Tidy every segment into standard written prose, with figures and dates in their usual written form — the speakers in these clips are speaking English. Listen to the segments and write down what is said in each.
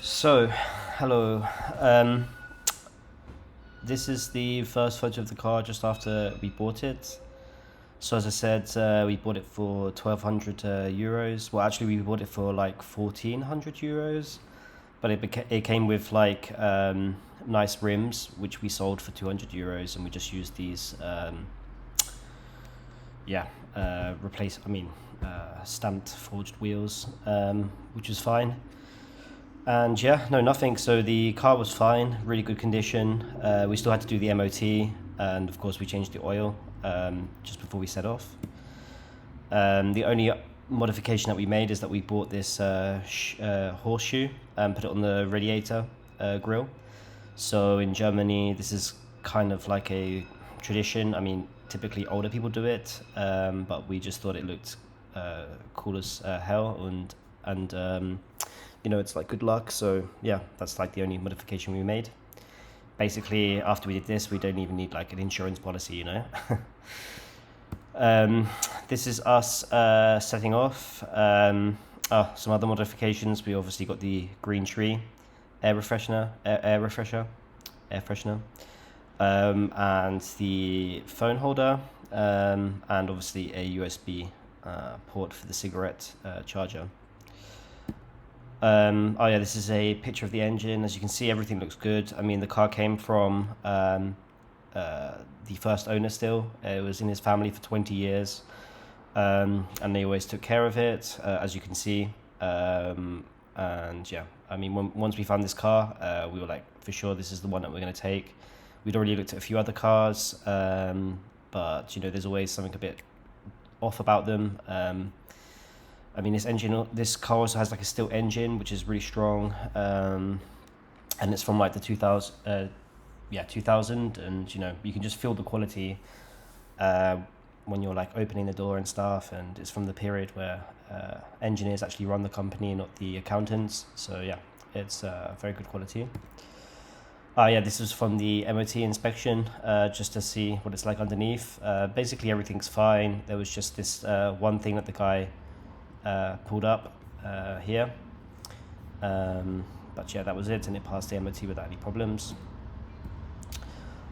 So, hello. Um, this is the first photo of the car just after we bought it. So as I said, we bought it for 1,200 euros. Well, actually, we bought it for like 1,400 euros, but it came with like nice rims, which we sold for 200 euros, and we just used these. Yeah, replace. I mean, stamped forged wheels, which was fine. And yeah, no, nothing. So the car was fine, really good condition. We still had to do the MOT, and of course we changed the oil just before we set off. The only modification that we made is that we bought this horseshoe and put it on the radiator grill. So in Germany, this is kind of like a tradition. I mean, typically older people do it, but we just thought it looked cool as hell, and it's like good luck. So yeah, that's like the only modification we made. Basically, after we did this, we don't even need like an insurance policy. um, this is us setting off. Some other modifications. We obviously got the green tree air freshener, and the phone holder, and obviously a USB port for the cigarette charger. Oh yeah, this is a picture of the engine. As you can see, everything looks good. I mean, the car came from the first owner still. It was in his family for 20 years, and they always took care of it, as you can see. And yeah, I mean, once we found this car, we were like, for sure, this is the one that we're going to take. We'd already looked at a few other cars, but there's always something a bit off about them. I mean, this car also has like a steel engine, which is really strong, and it's from like the 2000, and you can just feel the quality when you're like opening the door and stuff, and it's from the period where engineers actually run the company, not the accountants. So yeah, it's very good quality. Yeah, this is from the MOT inspection, just to see what it's like underneath. Basically, everything's fine. There was just this one thing that the guy pulled up here. But yeah, that was it, and it passed the MOT without any problems.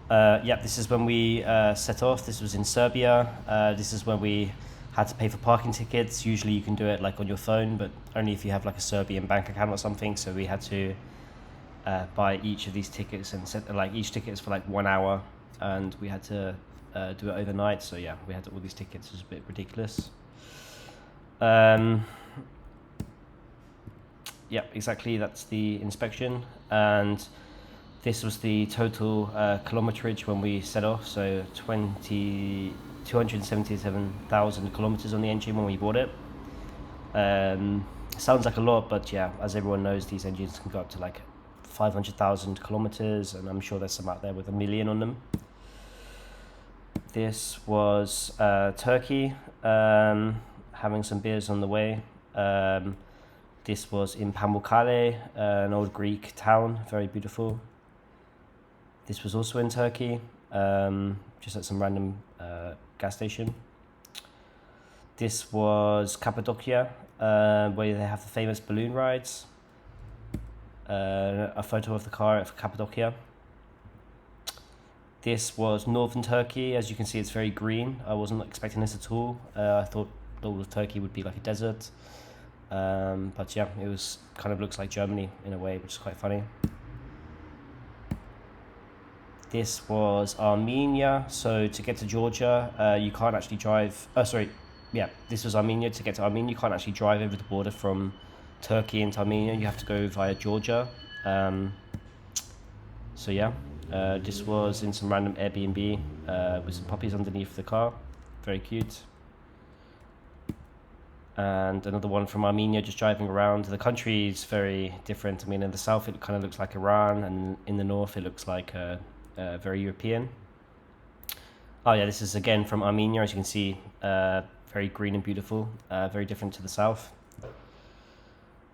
Yeah, this is when we set off. This was in Serbia. This is when we had to pay for parking tickets. Usually you can do it like on your phone, but only if you have like a Serbian bank account or something. So we had to buy each of these tickets, and set like each ticket is for like 1 hour, and we had to do it overnight. So yeah, we had all these tickets. It was a bit ridiculous. Yeah, exactly. That's the inspection, and this was the total kilometerage when we set off. So 277,000 kilometers on the engine when we bought it. Sounds like a lot, but yeah, as everyone knows, these engines can go up to like 500,000 kilometers, and I'm sure there's some out there with 1 million on them. This was Turkey, having some beers on the way. This was in Pamukkale, an old Greek town, very beautiful. This was also in Turkey, just at some random gas station. This was Cappadocia, where they have the famous balloon rides. A photo of the car at Cappadocia. This was northern Turkey. As you can see, it's very green. I wasn't expecting this at all. I thought all of Turkey would be like a desert. But yeah, it was kind of looks like Germany in a way, which is quite funny. This was Armenia. So to get to Georgia, you can't actually drive. This was Armenia. To get to Armenia, you can't actually drive over the border from Turkey into Armenia. You have to go via Georgia. So yeah, this was in some random Airbnb with some puppies underneath the car. Very cute. And another one from Armenia, just driving around. The country is very different. I mean, in the south it kind of looks like Iran, and in the north it looks like very European. Oh yeah, this is again from Armenia. As you can see, very green and beautiful, very different to the south.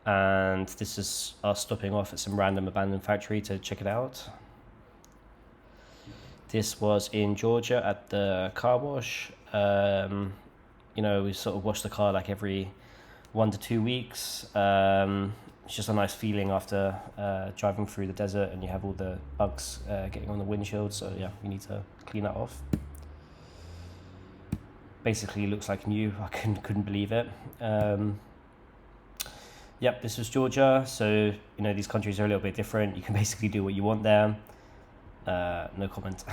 And this is us stopping off at some random abandoned factory to check it out. This was in Georgia at the car wash. We sort of wash the car like every 1 to 2 weeks. it's just a nice feeling after driving through the desert and you have all the bugs getting on the windshield. So yeah, you need to clean that off. Basically looks like new. I couldn't believe it. Yep, this was Georgia. So these countries are a little bit different. You can basically do what you want there. No comment.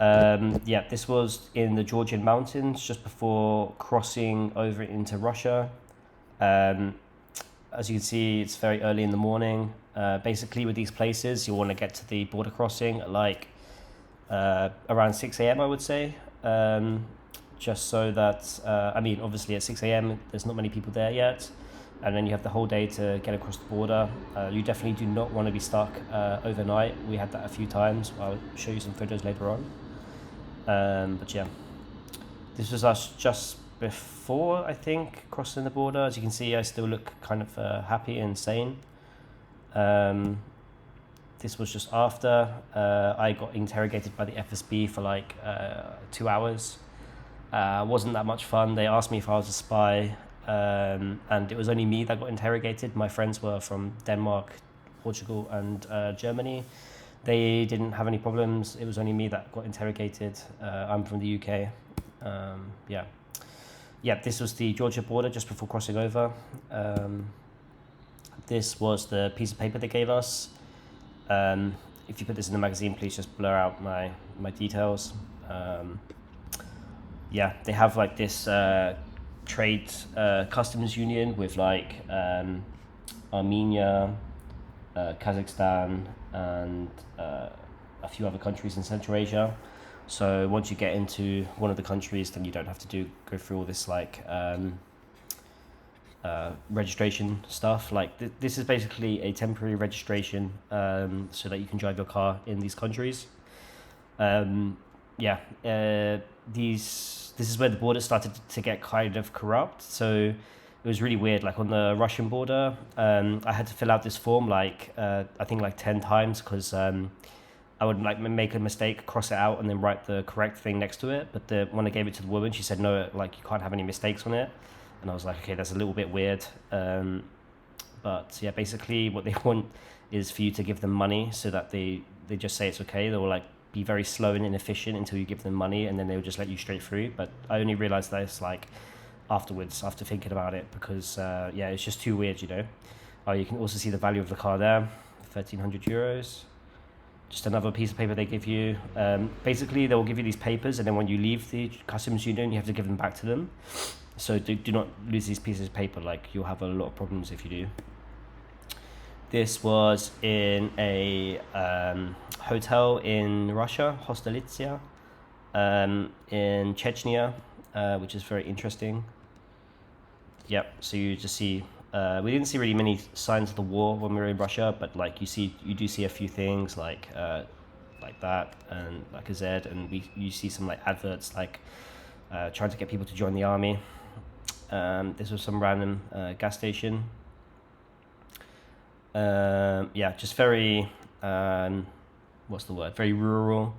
Yeah, this was in the Georgian mountains just before crossing over into Russia. As you can see, it's very early in the morning. Basically, with these places, you want to get to the border crossing at like around 6 a.m. I would say. Just so that, obviously at 6 a.m. there's not many people there yet, and then you have the whole day to get across the border. You definitely do not want to be stuck overnight. We had that a few times. I'll show you some photos later on. But yeah, this was us just before, I think, crossing the border. As you can see, I still look kind of happy and sane. This was just after. I got interrogated by the FSB for like 2 hours. Wasn't that much fun. They asked me if I was a spy, and it was only me that got interrogated. My friends were from Denmark, Portugal, and Germany. They didn't have any problems. It was only me that got interrogated. I'm from the UK. Yeah, this was the Georgia border just before crossing over. This was the piece of paper they gave us. If you put this in the magazine, please just blur out my details. Yeah, they have like this trade customs union with like Armenia, Kazakhstan, and a few other countries in Central Asia. So once you get into one of the countries, then you don't have to go through all this like registration stuff. Like this is basically a temporary registration so that you can drive your car in these countries. This is where the border started to get kind of corrupt. So it was really weird. Like on the Russian border, I had to fill out this form like I think like 10 times because I would like make a mistake, cross it out, and then write the correct thing next to it. But when I gave it to the woman, she said no, like you can't have any mistakes on it. And I was like, okay, that's a little bit weird. But yeah, basically what they want is for you to give them money so that they just say it's okay. They will like be very slow and inefficient until you give them money, and then they'll just let you straight through. But I only realized this like afterwards, after thinking about it, because it's just too weird, you can also see the value of the car there, 1,300 euros. Just another piece of paper they give you. Basically, they will give you these papers, and then when you leave the customs union, you have to give them back to them. So do not lose these pieces of paper. Like you'll have a lot of problems if you do. This was in a hotel in Russia, Hostelitsia, in Chechnya, which is very interesting. Yep. So you just see. We didn't see really many signs of the war when we were in Russia, but like you do see a few things like that and like a Z, and you see some like adverts like trying to get people to join the army. This was some random gas station. Just very very rural.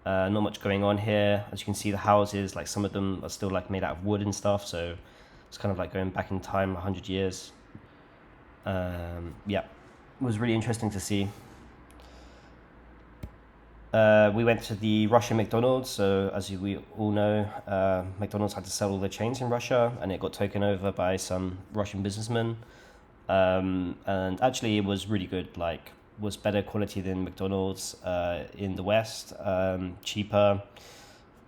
Not much going on here. As you can see, the houses, like some of them are still like made out of wood and stuff, so it's kind of like going back in time 100 years. It was really interesting to see. We went to the Russian McDonald's. So as we all know, McDonald's had to sell all their chains in Russia, and it got taken over by some Russian businessmen. And actually it was really good, like was better quality than McDonald's in the West, cheaper.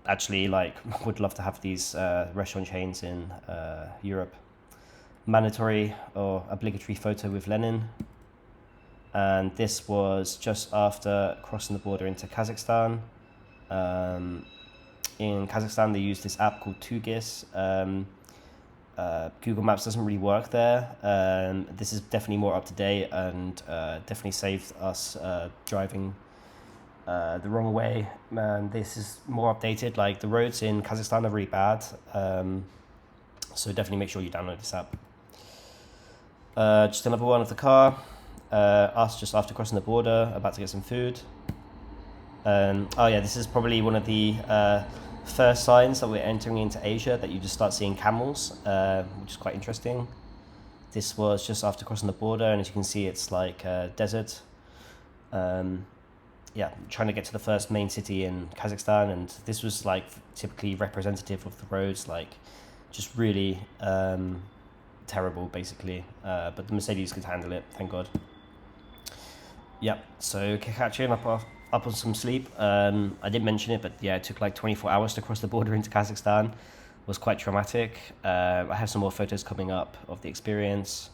Actually, like would love to have these restaurant chains in Europe. Mandatory or obligatory photo with Lenin. And this was just after crossing the border into Kazakhstan. In Kazakhstan, they use this app called Tugis. Google Maps doesn't really work there. This is definitely more up to date and definitely saved us driving the wrong way. And this is more updated. Like the roads in Kazakhstan are really bad. So definitely make sure you download this app. Just another one of the car. Us just after crossing the border, about to get some food. This is probably one of the first signs that we're entering into Asia, that you just start seeing camels, which is quite interesting. This was just after crossing the border, and as you can see, it's like desert. Um, yeah, trying to get to the first main city in Kazakhstan, and this was like typically representative of the roads, like just really terrible, basically. But the Mercedes could handle it, thank God. Yeah, so catching up on some sleep. I did mention it, but yeah, it took like 24 hours to cross the border into Kazakhstan. It was quite traumatic. I have some more photos coming up of the experience.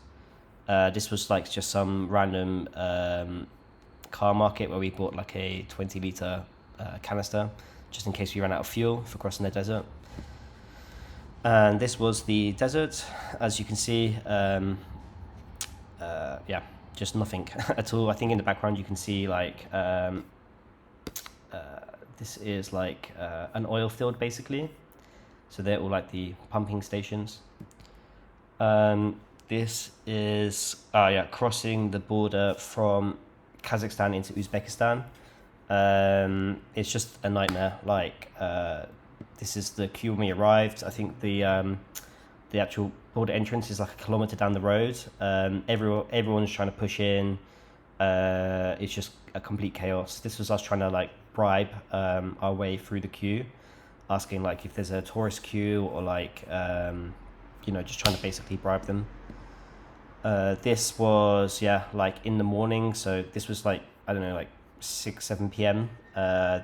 This was like just some random car market where we bought like a 20 litre canister just in case we ran out of fuel for crossing the desert. And this was the desert, as you can see. Yeah, just nothing at all. I think in the background you can see like this is like an oil field basically. So they're all like the pumping stations. This is crossing the border from Kazakhstan into Uzbekistan. It's just a nightmare. Like this is the queue when we arrived. I think the actual border entrance is like a kilometer down the road. Everyone's trying to push in. It's just a complete chaos. This was us trying to like bribe our way through the queue, asking like if there's a tourist queue or like just trying to basically bribe them. This was like in the morning, so this was like I don't know, like 6-7 p.m.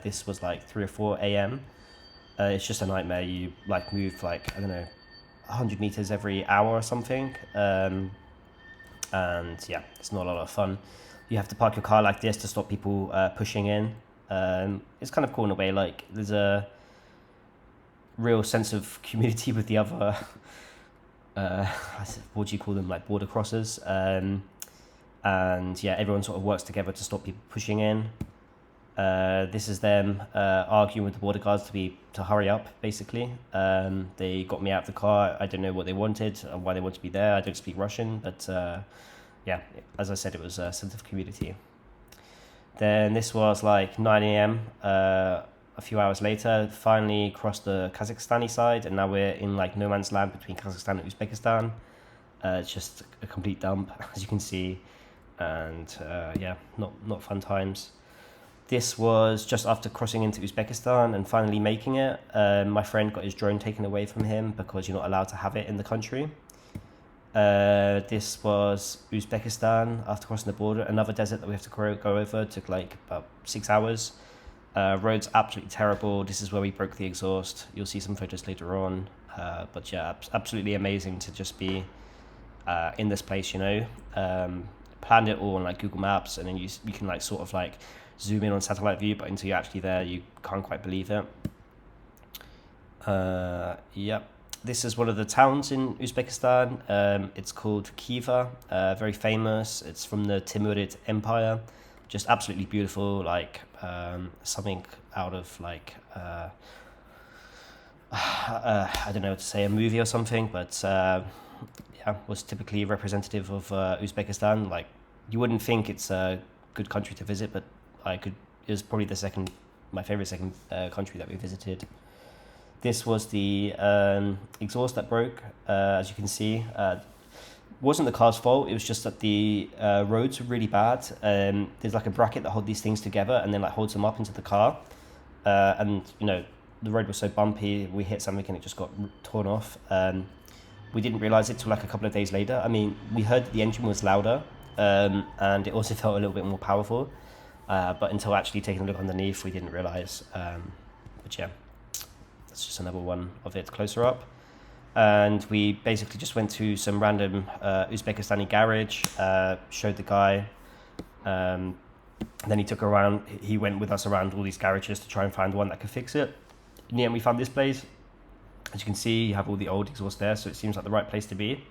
This was like 3 or 4 a.m. It's just a nightmare. You like move like I don't know 100 meters every hour or something, and yeah, it's not a lot of fun. You have to park your car like this to stop people pushing in. It's kind of cool in a way. Like there's a real sense of community with the other what do you call them, like border crossers, and yeah, everyone sort of works together to stop people pushing in. This is them arguing with the border guards to hurry up, basically. They got me out of the car. I don't know what they wanted and why they wanted to be there. I don't speak Russian, but yeah, as I said, it was a sense of community. Then this was like 9 a.m. A few hours later, finally crossed the Kazakhstani side, and now we're in like no man's land between Kazakhstan and Uzbekistan. It's just a complete dump, as you can see, and yeah, not fun times. This was just after crossing into Uzbekistan and finally making it. My friend got his drone taken away from him because you're not allowed to have it in the country. This was Uzbekistan after crossing the border. Another desert that we have to go over. It took like about 6 hours. Roads absolutely terrible. This is where we broke the exhaust. You'll see some photos later on. But yeah, absolutely amazing to just be in this place, planned it all on like Google Maps, and then you can like sort of like zoom in on satellite view, but until you're actually there, you can't quite believe it. Yep. This is one of the towns in Uzbekistan. It's called Khiva, very famous. It's from the Timurid Empire. Just absolutely beautiful, like something out of like I don't know what to say, a movie or something, but yeah, was typically representative of Uzbekistan. Like you wouldn't think it's a good country to visit, but it was probably my favorite second country that we visited. This was the exhaust that broke, as you can see. Wasn't the car's fault. It was just that the roads were really bad. There's like a bracket that holds these things together and then like holds them up into the car. And the road was so bumpy, we hit something and it just got torn off. We didn't realize it till like a couple of days later. I mean, we heard the engine was louder, and it also felt a little bit more powerful. But until actually taking a look underneath, we didn't realize. But yeah, that's just another one of it closer up. And we basically just went to some random Uzbekistani garage, showed the guy. Then he went with us around all these garages to try and find one that could fix it. In the end, we found this place. As you can see, you have all the old exhaust there, so it seems like the right place to be.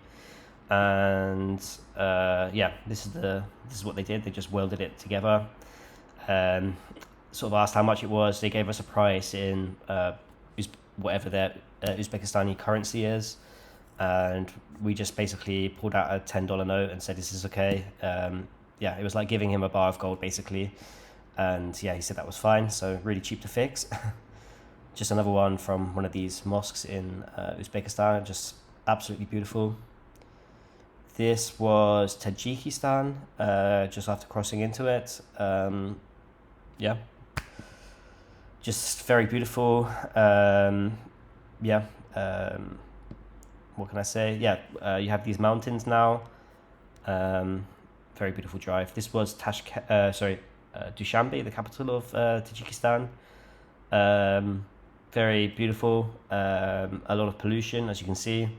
And yeah, this is what they did. They just welded it together. Sort of asked how much it was. They gave us a price in whatever their Uzbekistani currency is, and we just basically pulled out a $10 note and said, "This is okay." Yeah, it was like giving him a bar of gold basically, and yeah, he said that was fine. So really cheap to fix. Just another one from one of these mosques in Uzbekistan, just absolutely beautiful. This was Tajikistan, just after crossing into it. Yeah, just very beautiful. Yeah, what can I say? Yeah, you have these mountains now. Very beautiful drive. This was Dushanbe, the capital of Tajikistan. Very beautiful. A lot of pollution, as you can see.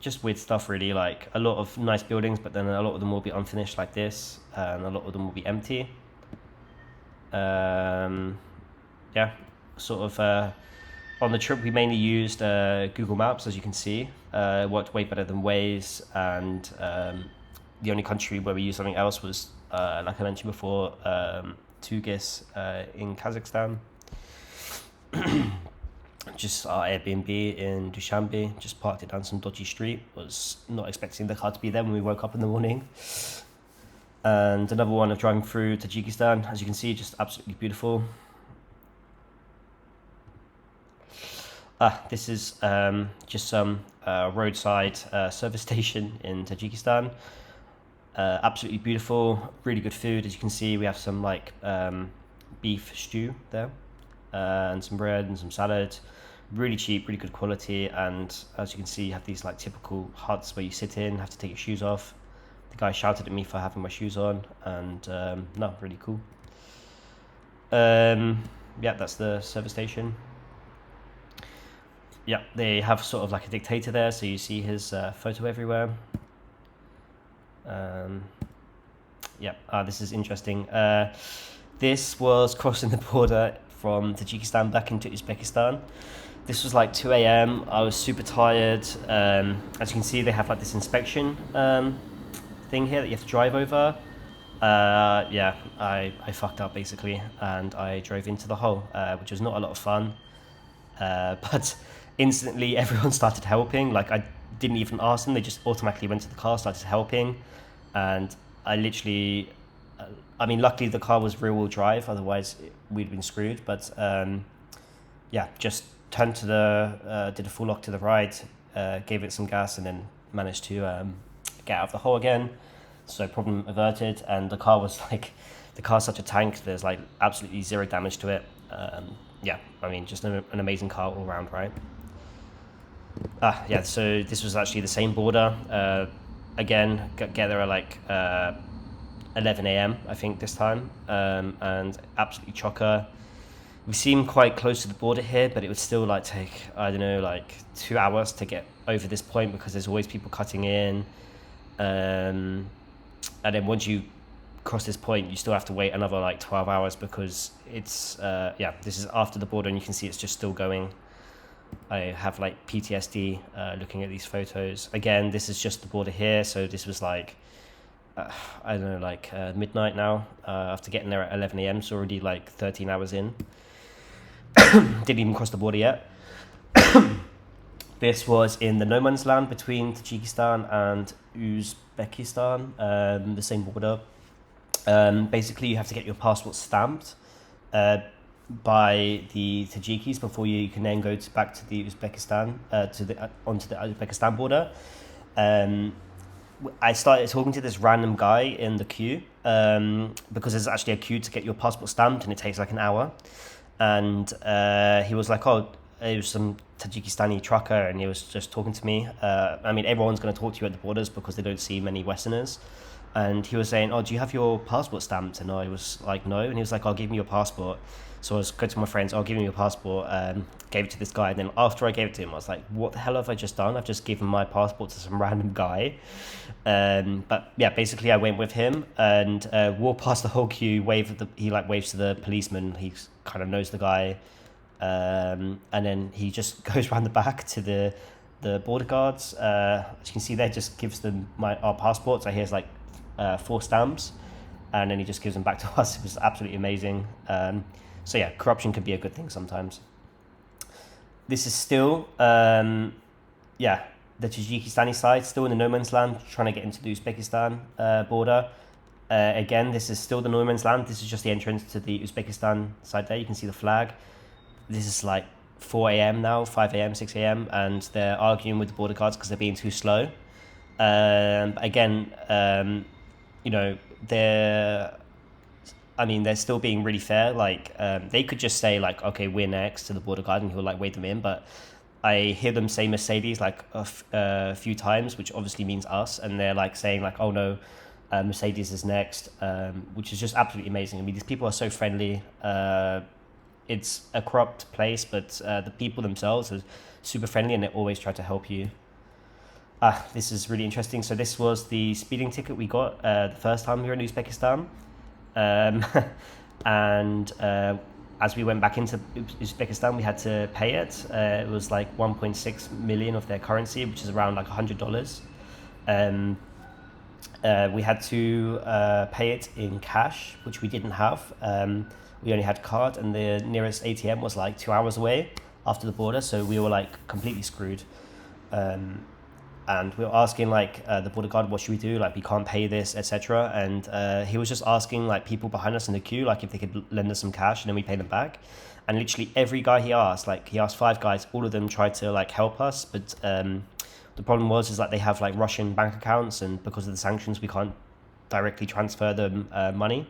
Just weird stuff, really. Like a lot of nice buildings, but then a lot of them will be unfinished, like this, and a lot of them will be empty. Yeah, sort of. On the trip, we mainly used Google Maps, as you can see. It worked way better than Waze, and the only country where we used something else was, like I mentioned before, Tugis in Kazakhstan. Just our Airbnb in Dushanbe, just parked it down some dodgy street. Was not expecting the car to be there when we woke up in the morning. And another one of driving through Tajikistan, as you can see, just absolutely beautiful. This is just some roadside service station in Tajikistan. Absolutely beautiful, really good food. As you can see, we have some like beef stew there, and some bread and some salad. Really cheap, really good quality. And as you can see, you have these like typical huts where you sit in, have to take your shoes off. The guy shouted at me for having my shoes on, and no, really cool. Yeah, that's the service station. Yeah, they have sort of like a dictator there, so you see his photo everywhere. Yeah, this is interesting. This was crossing the border from Tajikistan back into Uzbekistan. This was like 2 a.m. I was super tired. As you can see, they have like this inspection thing here that you have to drive over. Yeah, I fucked up basically, and I drove into the hole, which was not a lot of fun. But instantly everyone started helping. Like I didn't even ask them; they just automatically went to the car, started helping, and I literally. I mean, luckily the car was rear-wheel drive. Otherwise, we'd been screwed. But yeah, just turned to did a full lock to the right, gave it some gas, and then managed to get out of the hole again. So problem averted, and the car was like, the car's such a tank. There's like absolutely zero damage to it. Yeah, I mean, just an amazing car all around, right? Yeah. So this was actually the same border. Again, get there at like 11 a.m. I think this time, and absolutely chocker. We seem quite close to the border here, but it would still like take, I don't know, like 2 hours to get over this point because there's always people cutting in. And then once you cross this point, you still have to wait another like 12 hours because it's, yeah, this is after the border and you can see it's just still going. I have like PTSD looking at these photos. Again, this is just the border here, so this was like, I don't know, like midnight now, after getting there at 11 a.m, so already like 13 hours in. Didn't even cross the border yet. This was in the no man's land between Tajikistan and Uzbekistan, the same border. Basically, you have to get your passport stamped by the Tajikis before you can then go back to the Uzbekistan, onto the Uzbekistan border. I started talking to this random guy in the queue, because there's actually a queue to get your passport stamped and it takes like an hour. And he was like, oh, it was some Tajikistani trucker, and he was just talking to me. I mean, everyone's going to talk to you at the borders because they don't see many Westerners. And he was saying, oh, do you have your passport stamped? And I was like, no. And he was like, I'll give me your passport. So I was going to my friends, I'll give him your passport, gave it to this guy. And then after I gave it to him, I was like, what the hell have I just done? I've just given my passport to some random guy. But yeah, basically I went with him and walked past the whole queue, he like waves to the policeman. He kind of knows the guy. And then he just goes around the back to the border guards. As you can see there, just gives them our passports. So here's like 4 stamps. And then he just gives them back to us. It was absolutely amazing. So yeah, corruption can be a good thing sometimes. This is still, the Tajikistani side, still in the no man's land, trying to get into the Uzbekistan border. Again, this is still the no man's land. This is just the entrance to the Uzbekistan side there. You can see the flag. This is like 4 a.m. now, 5 a.m., 6 a.m. And they're arguing with the border guards because they're being too slow. Again, you know, they're they're still being really fair. Like, they could just say like, okay, we're next to the border guard, and he'll like wait them in. But I hear them say Mercedes like a few times, which obviously means us, and they're like saying like, oh no, Mercedes is next, which is just absolutely amazing. I mean, these people are so friendly. It's a corrupt place, but the people themselves are super friendly, and they always try to help you. This is really interesting. So this was the speeding ticket we got the first time we were in Uzbekistan. Um, and as we went back into Uzbekistan, we had to pay it. It was like 1.6 million of their currency, which is around like $100. Um, we had to pay it in cash, which we didn't have. We only had card, and the nearest ATM was like 2 hours away after the border, so we were like completely screwed. Um, and we were asking like the border guard, what should we do, like we can't pay this, etc. And he was just asking like people behind us in the queue like if they could lend us some cash, and then we pay them back. And literally every guy he asked, like he asked 5 guys, all of them tried to like help us, but the problem is like they have like Russian bank accounts, and because of the sanctions we can't directly transfer them money.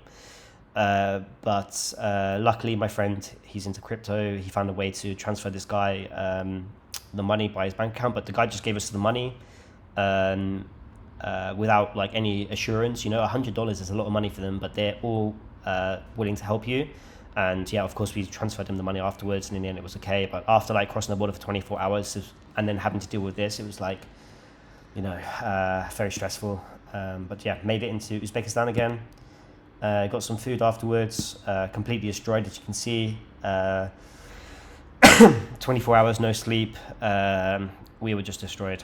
But luckily my friend, he's into crypto, he found a way to transfer this guy the money by his bank account, but the guy just gave us the money um, without like any assurance. You know, $100 is a lot of money for them, but they're all willing to help you. And yeah, of course we transferred him the money afterwards, and in the end it was okay. But after like crossing the border for 24 hours and then having to deal with this, it was like, very stressful. But yeah, made it into Uzbekistan again. Got some food afterwards, completely destroyed, as you can see. 24 hours, no sleep. We were just destroyed.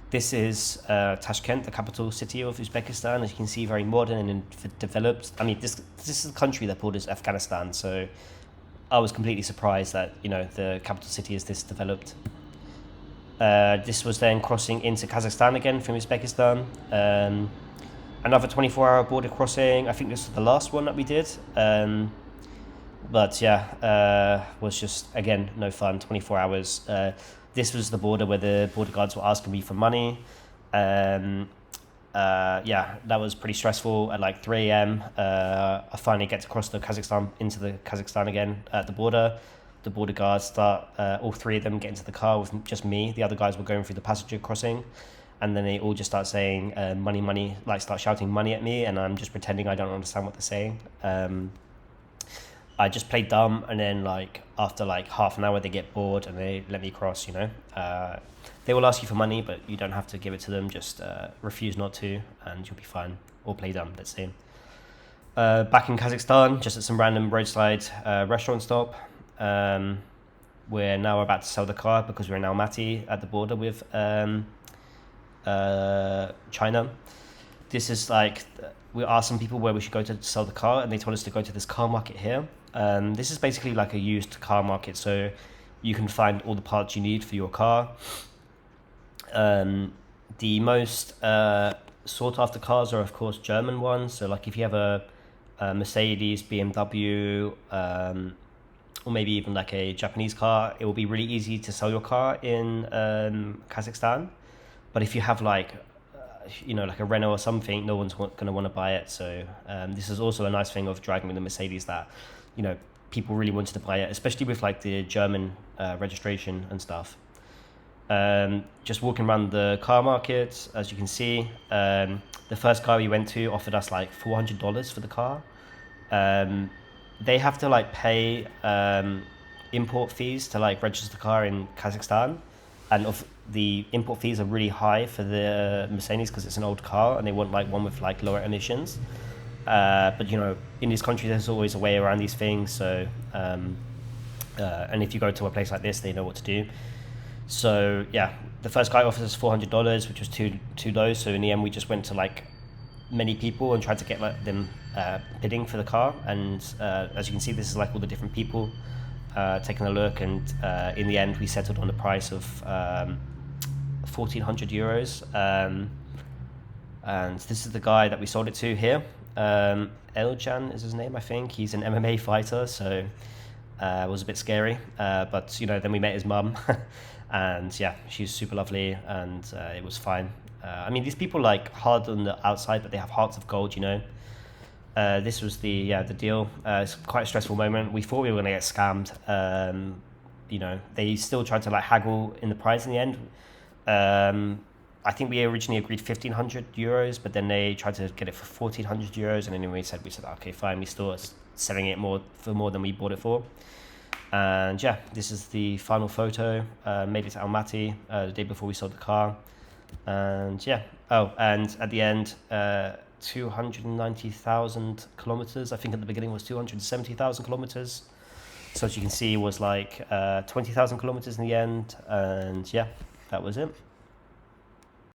This is Tashkent, the capital city of Uzbekistan. As you can see, very modern and developed. I mean, this is a country that borders Afghanistan, so I was completely surprised that the capital city is this developed. This was then crossing into Kazakhstan again from Uzbekistan. Another 24-hour border crossing. I think this was the last one that we did. But yeah, was just, again, no fun, 24 hours. This was the border where the border guards were asking me for money. Yeah, that was pretty stressful. At like 3 a.m., I finally get to cross into the Kazakhstan again at the border. The border guards start, all 3 of them get into the car with just me. The other guys were going through the passenger crossing. And then they all just start saying, money, money, like start shouting money at me. And I'm just pretending I don't understand what they're saying. I just played dumb, and then like after like half an hour they get bored and they let me cross. They will ask you for money, but you don't have to give it to them. Just refuse not to, and you'll be fine. Or play dumb, let's say. Back in Kazakhstan, just at some random roadside restaurant stop. We're now about to sell the car because we're in Almaty at the border with China. This is like, we asked some people where we should go to sell the car, and they told us to go to this car market here. This is basically like a used car market, so you can find all the parts you need for your car. The most sought after cars are of course German ones, so like if you have a Mercedes, BMW, or maybe even like a Japanese car, it will be really easy to sell your car in Kazakhstan. But if you have like like a Renault or something, no one's going to want to buy it. So this is also a nice thing of driving with the Mercedes, that people really wanted to buy it, especially with like the German registration and stuff. Just walking around the car market, as you can see, the first car we went to offered us like $400 for the car. They have to like pay import fees to like register the car in Kazakhstan, and the import fees are really high for the Mercedes because it's an old car and they want like one with like lower emissions. But in these countries there's always a way around these things. So and if you go to a place like this, they know what to do. So yeah, the first guy offers us $400, which was too low. So in the end, we just went to like many people and tried to get like them bidding for the car. And as you can see, this is like all the different people taking a look. And in the end, we settled on the price of 1,400 euros. And this is the guy that we sold it to here. Eljan is his name, I think. He's an MMA fighter, so it was a bit scary. But then we met his mum. And yeah, she's super lovely, and it was fine. I mean, these people like hard on the outside, but they have hearts of gold, you know. This was the deal. It's quite a stressful moment. We thought we were gonna get scammed. You know, they still tried to like haggle in the price in the end. I think we originally agreed €1,500, but then they tried to get it for €1,400, and then we said okay, fine. We still selling it for more than we bought it for. And yeah, this is the final photo. Made it to Almaty the day before we sold the car. And yeah, and at the end, 290,000 kilometers. I think at the beginning was 270,000 kilometers. So as you can see, it was like 20,000 kilometers in the end. And yeah, that was it.